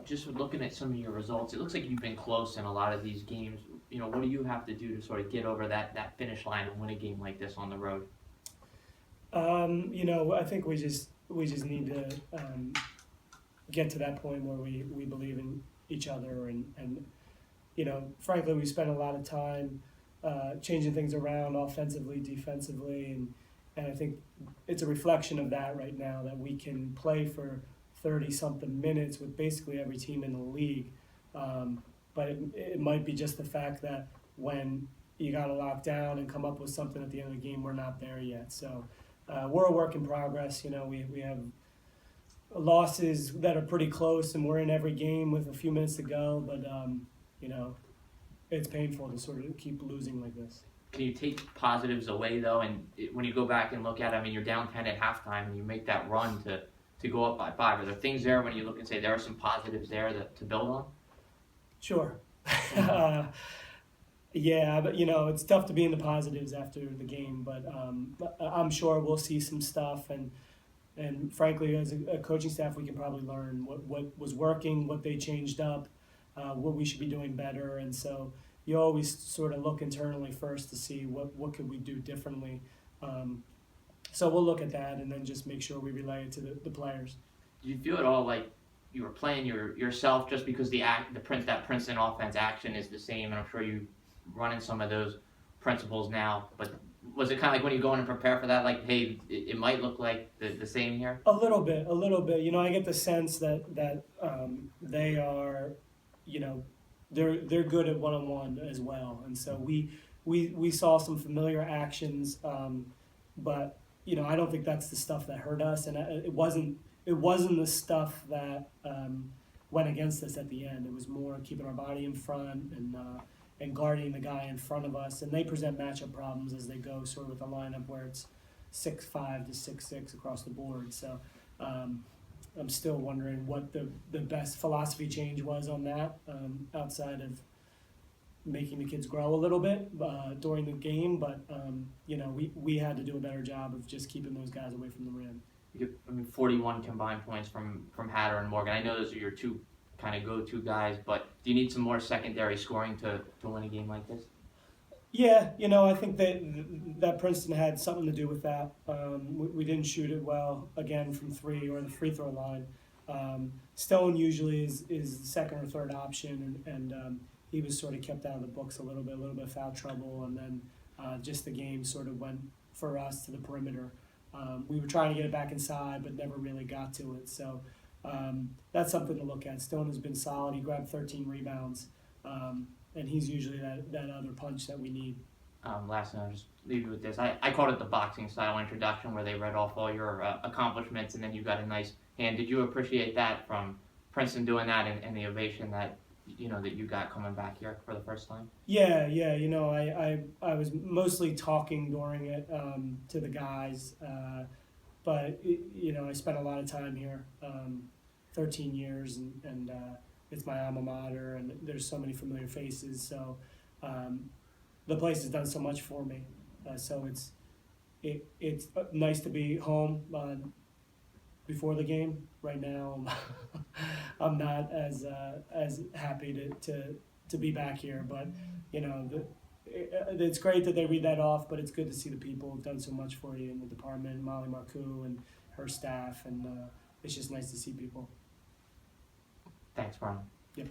just looking at some of your results, it looks like you've been close in a lot of these games. What do you have to do to sort of get over that finish line and win a game like this on the road? I think we just need to get to that point where we believe in each other and frankly, we spent a lot of time changing things around offensively, defensively, and I think it's a reflection of that right now that we can play for 30-something minutes with basically every team in the league. But it might be just the fact that when you got to lock down and come up with something at the end of the game, we're not there yet. So we're a work in progress. We have losses that are pretty close, and we're in every game with a few minutes to go. But it's painful to sort of keep losing like this. Can you take positives away though? And when you go back and look at it, I mean, you're down 10 at halftime, and you make that run to go up by 5. Are there things there when you look and say there are some positives there to build on? Sure. Yeah, but it's tough to be in the positives after the game. But I'm sure we'll see some stuff, and frankly, as a coaching staff, we can probably learn what was working, what they changed up, what we should be doing better. And so you always sort of look internally first to see what could we do differently. So we'll look at that and then just make sure we relay it to the players. Do you feel at all like you were playing yourself just because that Princeton offense action is the same, and I'm sure you running some of those principles now, but was it kind of like when you go in and prepare for that, like, hey, it might look like the same here? A little bit. I get the sense that they are, they're good at one-on-one as well, and so we saw some familiar actions, but I don't think that's the stuff that hurt us, and it wasn't the stuff that went against us at the end. It was more keeping our body in front and guarding the guy in front of us, and they present matchup problems as they go sort of with a lineup where it's 6'5" to 6'6" across the board. So I'm still wondering what the best philosophy change was on that, outside of making the kids grow a little bit during the game. But we had to do a better job of just keeping those guys away from the rim. 41 combined points from Hatter and Morgan. I know those are your two kind of go-to guys, but do you need some more secondary scoring to win a game like this? Yeah, I think that Princeton had something to do with that. We didn't shoot it well, again, from 3 or the free throw line. Stone usually is the second or third option, and he was sort of kept out of the books a little bit of foul trouble, and then just the game sort of went for us to the perimeter. We were trying to get it back inside, but never really got to it. So that's something to look at. Stone has been solid. He grabbed 13 rebounds. And he's usually that other punch that we need. Lastly, I'll just leave you with this. I called it the boxing style introduction where they read off all your accomplishments and then you got a nice hand. Did you appreciate that from Princeton doing that and the ovation that you got coming back here for the first time? Yeah. I was mostly talking during it to the guys, but I spent a lot of time here, 13 years, and it's my alma mater, and there's so many familiar faces. So the place has done so much for me. So it's nice to be home before the game. Right now, I'm not as happy to be back here. But it's great that they read that off. But it's good to see the people who've done so much for you in the department, Molly Marcoux and her staff, and it's just nice to see people. Thanks, Brian. Yep.